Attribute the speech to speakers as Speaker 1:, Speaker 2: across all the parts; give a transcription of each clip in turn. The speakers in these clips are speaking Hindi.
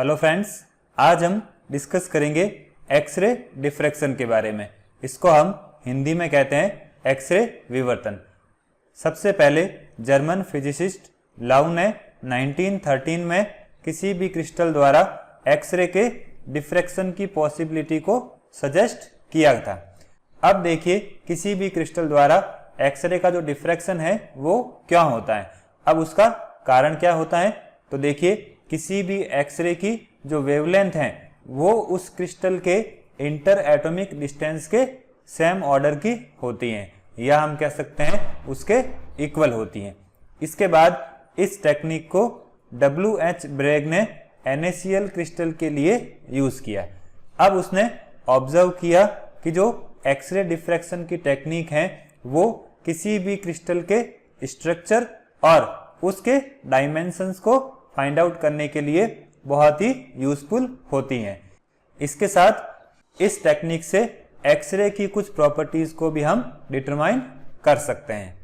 Speaker 1: हेलो फ्रेंड्स, आज हम डिस्कस करेंगे एक्सरे डिफ्रैक्शन के बारे में। इसको हम हिंदी में कहते हैं एक्सरे विवर्तन। सबसे पहले जर्मन फिजिसिस्ट लाउ ने 1913 में किसी भी क्रिस्टल द्वारा एक्सरे के डिफ्रैक्शन की पॉसिबिलिटी को सजेस्ट किया था। अब देखिए किसी भी क्रिस्टल द्वारा एक्सरे का जो डिफ्रैक्शन है वो क्या होता है। अब उसका कारण क्या होता है, तो देखिए किसी भी एक्सरे की जो वेवलेंथ है वो उस क्रिस्टल के इंटर एटॉमिक डिस्टेंस के सेम ऑर्डर की होती हैं, या हम कह सकते हैं उसके इक्वल होती हैं। इसके बाद इस टेक्निक को W.H. ब्रैग ने NaCl क्रिस्टल के लिए यूज किया। अब उसने ऑब्जर्व किया कि जो एक्सरे डिफ्रैक्शन की टेक्निक है वो किसी भी क्रिस्टल के स्ट्रक्चर और उसके डायमेंशंस को फाइंड आउट करने के लिए बहुत ही यूजफुल होती हैं। इसके साथ इस टेक्निक से एक्सरे की कुछ प्रॉपर्टीज को भी हम डिटरमाइन कर सकते हैं।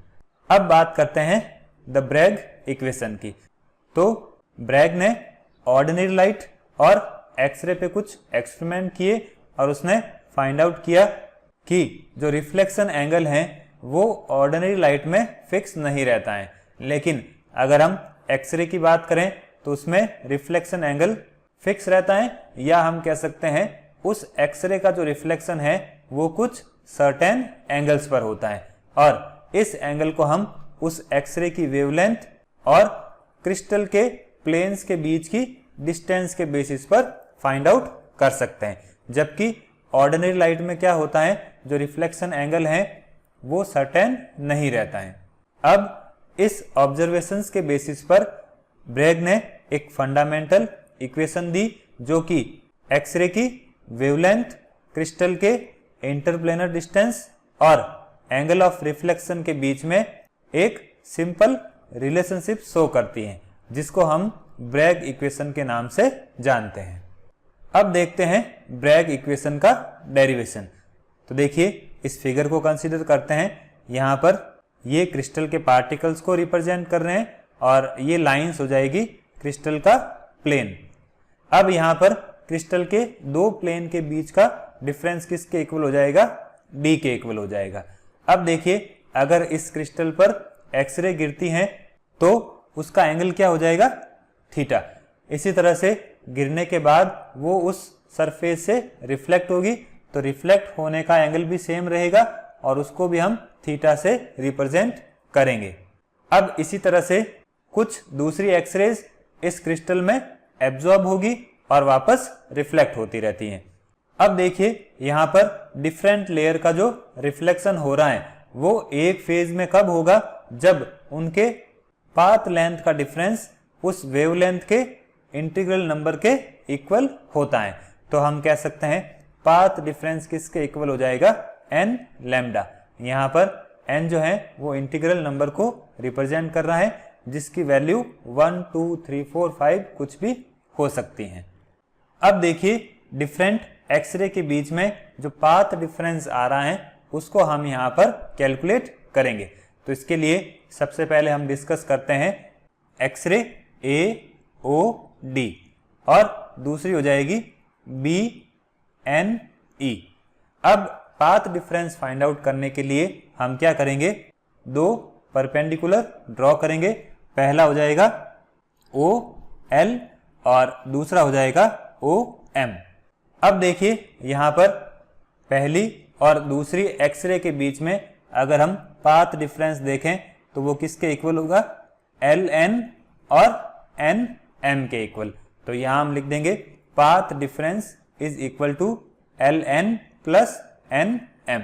Speaker 1: अब बात करते हैं द ब्रैग इक्वेशन की। तो ब्रैग ने ऑर्डिनरी लाइट और एक्सरे पे कुछ एक्सपेरिमेंट किए और उसने फाइंड आउट किया कि जो रिफ्लेक्शन एंगल है वो ऑर्डिनरी लाइट में फिक्स नहीं रहता है, लेकिन अगर हम एक्सरे की बात करें तो उसमें रिफ्लेक्शन एंगल फिक्स रहता है, या हम कह सकते हैं उस एक्सरे का जो रिफ्लेक्शन है वो कुछ सर्टेन एंगल्स पर होता है, और इस एंगल को हम उस एक्सरे की वेवलेंथ और क्रिस्टल के प्लेन्स के बीच की डिस्टेंस के बेसिस पर फाइंड आउट कर सकते हैं। जबकि ऑर्डिनरी लाइट में क्या होता है, जो रिफ्लेक्शन एंगल है वो सर्टेन नहीं रहता है। अब इस ऑब्जर्वेशंस के बेसिस पर ब्रैग ने एक फंडामेंटल इक्वेशन दी जो कि एक्सरे की वेवलेंथ, क्रिस्टल के इंटरप्लेनर डिस्टेंस और एंगल ऑफ रिफ्लेक्शन के बीच में एक सिंपल रिलेशनशिप शो करती है, जिसको हम ब्रैग इक्वेशन के नाम से जानते हैं। अब देखते हैं ब्रैग इक्वेशन का डेरिवेशन। तो देखिए इस फिगर को कंसीडर करते हैं। यहाँ पर ये क्रिस्टल के पार्टिकल्स को रिप्रेजेंट कर रहे हैं और ये लाइंस हो जाएगी क्रिस्टल का प्लेन। अब यहाँ पर क्रिस्टल के दो प्लेन के बीच का डिफरेंस किसके इक्वल हो जाएगा, D के इक्वल हो जाएगा। अब देखिए अगर इस क्रिस्टल पर एक्सरे गिरती हैं तो उसका एंगल क्या हो जाएगा, थीटा। इसी तरह से गिरने के बाद वो उस सरफेस से रिफ्लेक्ट होगी, तो रिफ्लेक्ट होने का एंगल भी सेम रहेगा और उसको भी हम थीटा से रिप्रेजेंट करेंगे। अब इसी तरह से कुछ दूसरी एक्सरेज इस क्रिस्टल में एब्जॉर्ब होगी और वापस रिफ्लेक्ट होती रहती हैं। अब देखिए यहाँ पर डिफरेंट लेयर का जो रिफ्लेक्शन हो रहा है वो एक फेज में कब होगा, जब उनके पाथ लेंथ का डिफरेंस उस वेवलेंथ के इंटीग्रल नंबर के इक्वल होता है। तो हम कह सकते हैं पाथ डिफरेंस किसके इक्वल हो जाएगा, n लैम्डा। यहाँ पर n जो है वो इंटीग्रल नंबर को रिप्रेजेंट कर रहा है, जिसकी वैल्यू 1, 2, 3, 4, 5 कुछ भी हो सकती हैं। अब देखिए डिफरेंट एक्सरे के बीच में जो पाथ डिफरेंस आ रहा है उसको हम यहाँ पर कैलकुलेट करेंगे। तो इसके लिए सबसे पहले हम डिस्कस करते हैं एक्सरे AOD और दूसरी हो जाएगी BNE। अब पाथ डिफरेंस फाइंड आउट करने के लिए हम क्या करेंगे, दो परपेंडिकुलर ड्रॉ करेंगे। पहला हो जाएगा OL और दूसरा हो जाएगा OM। अब देखिए यहाँ पर पहली और दूसरी एक्सरे के बीच में अगर हम पाथ डिफरेंस देखें तो वो किसके इक्वल होगा, LN और NM के इक्वल। तो यहाँ हम लिख देंगे path difference is equal to LN plus NM।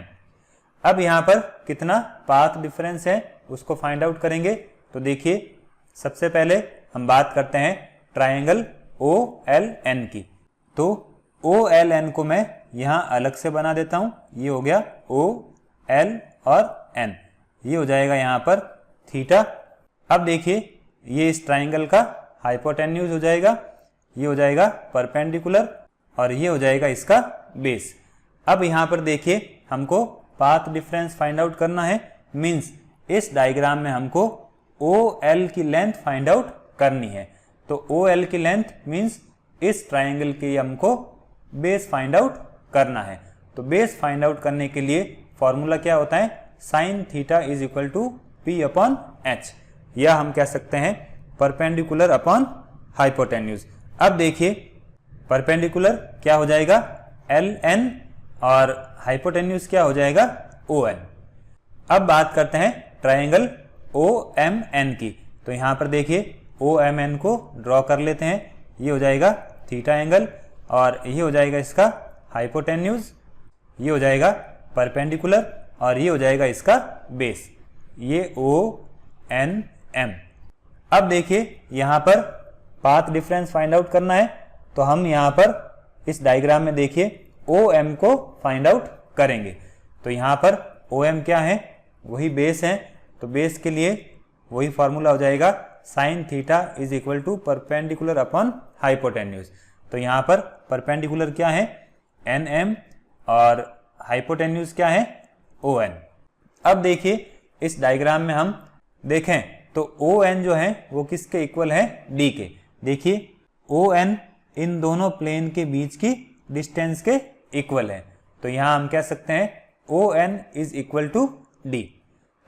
Speaker 1: अब यहाँ पर कितना पाथ डिफरेंस है उसको फाइंड आउट करेंगे। तो देखिए सबसे पहले हम बात करते हैं ट्रायंगल OLN की। तो OLN को मैं यहाँ अलग से बना देता हूँ। ये हो गया OL और N, ये हो जाएगा यहाँ पर थीटा। अब देखिए ये इस ट्रायंगल का हाइपोटेन्यूज हो जाएगा, ये हो जाएगा परपेंडिकुलर और ये हो जाएगा इसका बेस। अब यहाँ पर देखिए हमको पाथ डिफरेंस फाइंड आउट करना है, मींस इस डायग्राम में हमको OL की लेंथ फाइंड आउट करनी है। तो OL की लेंथ मींस इस ट्राइंगल के हमको बेस फाइंड आउट करना है। तो बेस फाइंड आउट करने के लिए फॉर्मूला क्या होता है, sine theta is equal to P upon H, या हम कह सकते हैं परपेंडिकुलर अपॉन हाइपोटेन्यूज। अब देखिए परपेंडिकुलर क्या हो जाएगा एल एन और हाइपोटेन्यूज क्या हो जाएगा ओ एन। अब बात करते हैं ट्राइंगल ओ एम एन की। तो यहां पर देखिए ओ एम एन को ड्रॉ कर लेते हैं। ये हो जाएगा थीटा एंगल और ये हो जाएगा इसका हाइपोटेन्यूज, ये हो जाएगा परपेंडिकुलर और ये हो जाएगा इसका बेस, ये ओ एन एम। अब देखिए यहां पर पाथ डिफरेंस फाइंड आउट करना है, तो हम यहां पर इस डायग्राम में देखिए ओ एम को फाइंड आउट करेंगे। तो यहां पर ओ एम क्या है, वही बेस है। तो बेस के लिए वही फॉर्मूला हो जाएगा sine theta is equal to perpendicular upon hypotenuse. तो यहां पर परपेंडिकुलर क्या है एन एम और हाइपोटेन्यूज क्या है ओ एन। अब देखिए इस डायग्राम में हम देखें तो ओ एन जो है वो किसके इक्वल है, डी के। देखिए ओ एन इन दोनों प्लेन के बीच की डिस्टेंस के इक्वल है। तो यहां हम कह सकते हैं O N is equal to D.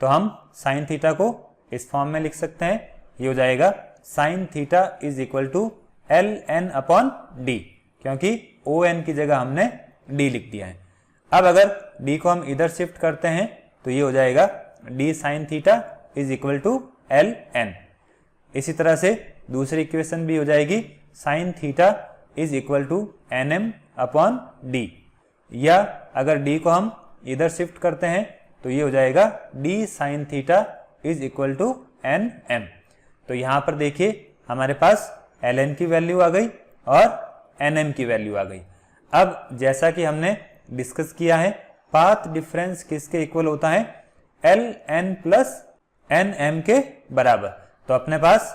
Speaker 1: तो हम साइन थीटा को इस फॉर्म में लिख सकते हैं, ये हो जाएगा sine theta is equal to L N upon D, क्योंकि ओ एन की जगह हमने डी लिख दिया है। अब अगर डी को हम इधर शिफ्ट करते हैं तो ये हो जाएगा D sine theta is equal to L N. इसी तरह से दूसरी इक्वेशन भी हो जाएगी sine theta is equal to N M upon D, या अगर डी को हम इधर शिफ्ट करते हैं तो ये हो जाएगा D sine theta is equal to N M. तो यहां पर देखिए हमारे पास एल एन की वैल्यू आ गई और एन एम की वैल्यू आ गई। अब जैसा कि हमने डिस्कस किया है पाथ डिफरेंस किसके इक्वल होता है, L N plus N M के बराबर। तो अपने पास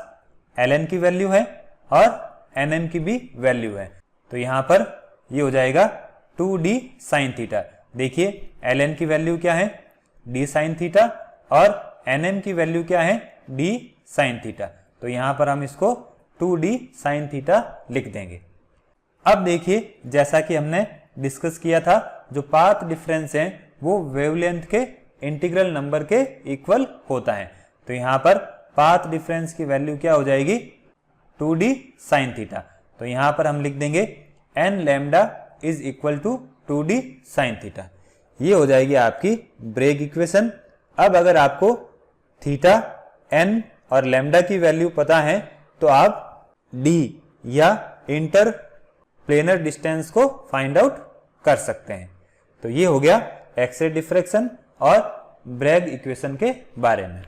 Speaker 1: एल एन की वैल्यू है और एन एम की भी वैल्यू है। तो यहां पर ये हो जाएगा 2d साइन थीटा। देखिए एल एन की वैल्यू क्या है d साइन थीटा और एन एम की वैल्यू क्या है d साइन थीटा। तो यहां पर हम इसको 2d साइन थीटा लिख देंगे। अब देखिए जैसा कि हमने डिस्कस किया था जो पाथ डिफरेंस है वो वेवलेंथ के इंटीग्रल नंबर के इक्वल होता है। तो यहां पर पाथ डिफरेंस की वैल्यू क्या हो जाएगी 2d साइन थीटा। तो यहां पर हम लिख देंगे n lambda is equal to 2d sine theta. ये हो जाएगी आपकी ब्रेग इक्वेशन। अब अगर आपको थीटा n और लैम्डा की वैल्यू पता है तो आप d या इंटर प्लेनर डिस्टेंस को फाइंड आउट कर सकते हैं। तो ये हो गया एक्स रे डिफ्रैक्शन और ब्रैग इक्वेशन के बारे में।